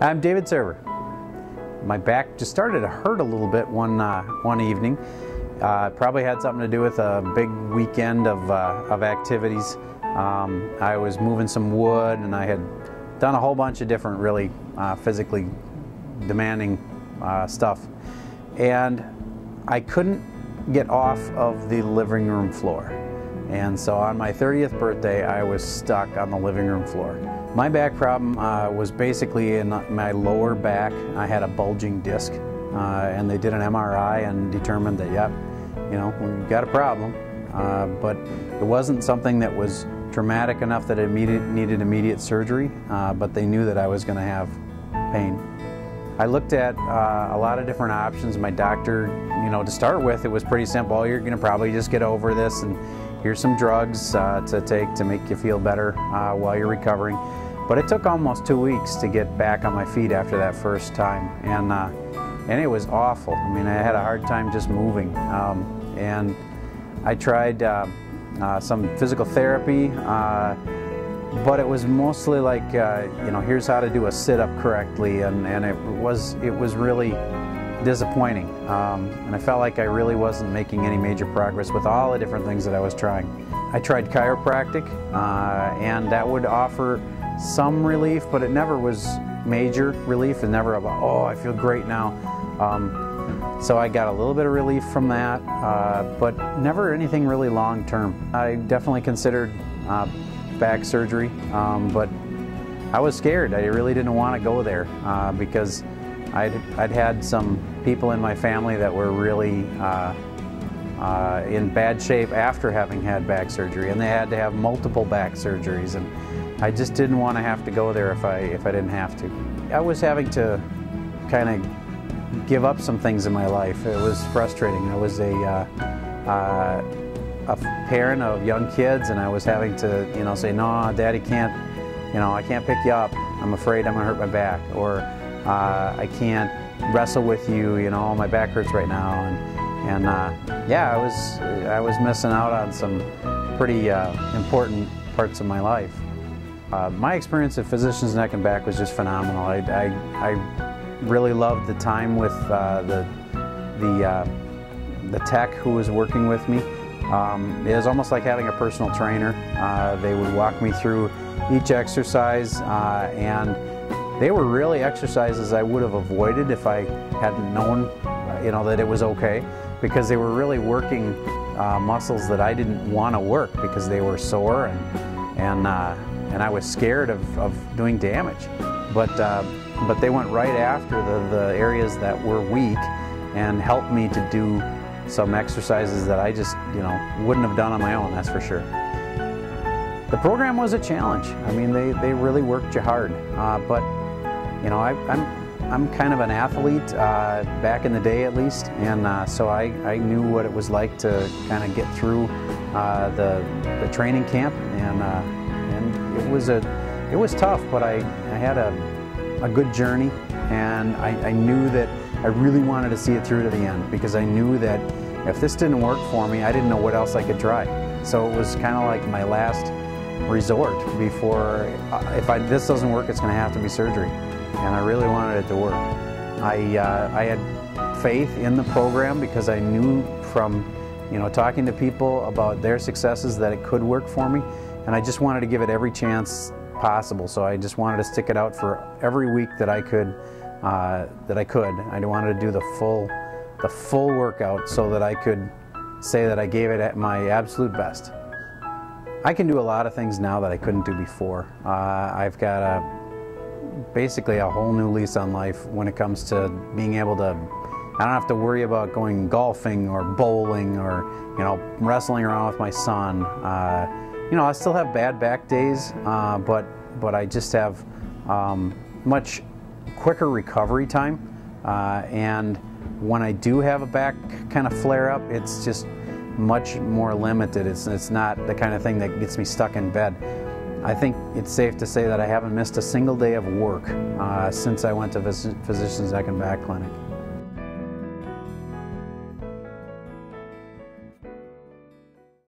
I'm David Server. My back just started to hurt a little bit one evening. Probably had something to do with a big weekend of activities. I was moving some wood, and I had done a whole bunch of different really physically demanding stuff. And I couldn't get off of the living room floor. And so on my 30th birthday, I was stuck on the living room floor. My back problem was basically in my lower back. I had a bulging disc, and they did an MRI and determined that, yep, you know, we've got a problem. But it wasn't something that was traumatic enough that it needed immediate surgery, but they knew that I was going to have pain. I looked at a lot of different options. My doctor, you know, to start with, it was pretty simple. Oh, you're going to probably just get over this, and here's some drugs to take to make you feel better while you're recovering. But it took almost 2 weeks to get back on my feet after that first time, and it was awful. I mean, I had a hard time just moving, and I tried some physical therapy, but it was mostly like, you know, here's how to do a sit-up correctly, and it was really disappointing, and I felt like I really wasn't making any major progress with all the different things that I was trying. I tried chiropractic, and that would offer some relief, but it never was major relief, and never about, oh, I feel great now. So I got a little bit of relief from that, but never anything really long-term. I definitely considered back surgery, but I was scared. I really didn't want to go there because I'd had some people in my family that were really in bad shape after having had back surgery, and they had to have multiple back surgeries, and I just didn't want to have to go there if I didn't have to. I was having to kind of give up some things in my life. It was frustrating. I was a parent of young kids, and I was having to, you know, say, no, Daddy can't, you know, I can't pick you up. I'm afraid I'm going to hurt my back, or I can't wrestle with you, you know, my back hurts right now, and yeah, I was missing out on some pretty important parts of my life. My experience at Physicians Neck and Back was just phenomenal. I really loved the time with the tech who was working with me. It was almost like having a personal trainer. They would walk me through each exercise, and they were really exercises I would have avoided if I hadn't known, you know, that it was okay, because they were really working muscles that I didn't want to work because they were sore, and I was scared of doing damage. But they went right after the areas that were weak and helped me to do some exercises that I just, you know, wouldn't have done on my own, that's for sure. The program was a challenge. I mean, they really worked you hard, but you know, I'm kind of an athlete, back in the day at least, and so I knew what it was like to kind of get through the training camp, and it was tough, but I had a good journey, and I knew that I really wanted to see it through to the end, because I knew that if this didn't work for me, I didn't know what else I could try. So it was kind of like my last resort before, if this doesn't work, it's going to have to be surgery. And I really wanted it to work. I had faith in the program because I knew from, you know, talking to people about their successes that it could work for me, and I just wanted to give it every chance possible. So I just wanted to stick it out for every week that I could. I wanted to do the full workout so that I could say that I gave it at my absolute best. I can do a lot of things now that I couldn't do before. I've got basically a whole new lease on life when it comes to being able to, I don't have to worry about going golfing or bowling or, you know, wrestling around with my son. You know, I still have bad back days, but I just have much quicker recovery time, and when I do have a back kind of flare up, it's just much more limited. It's not the kind of thing that gets me stuck in bed. I think it's safe to say that I haven't missed a single day of work since I went to Physicians Neck and Back Clinic.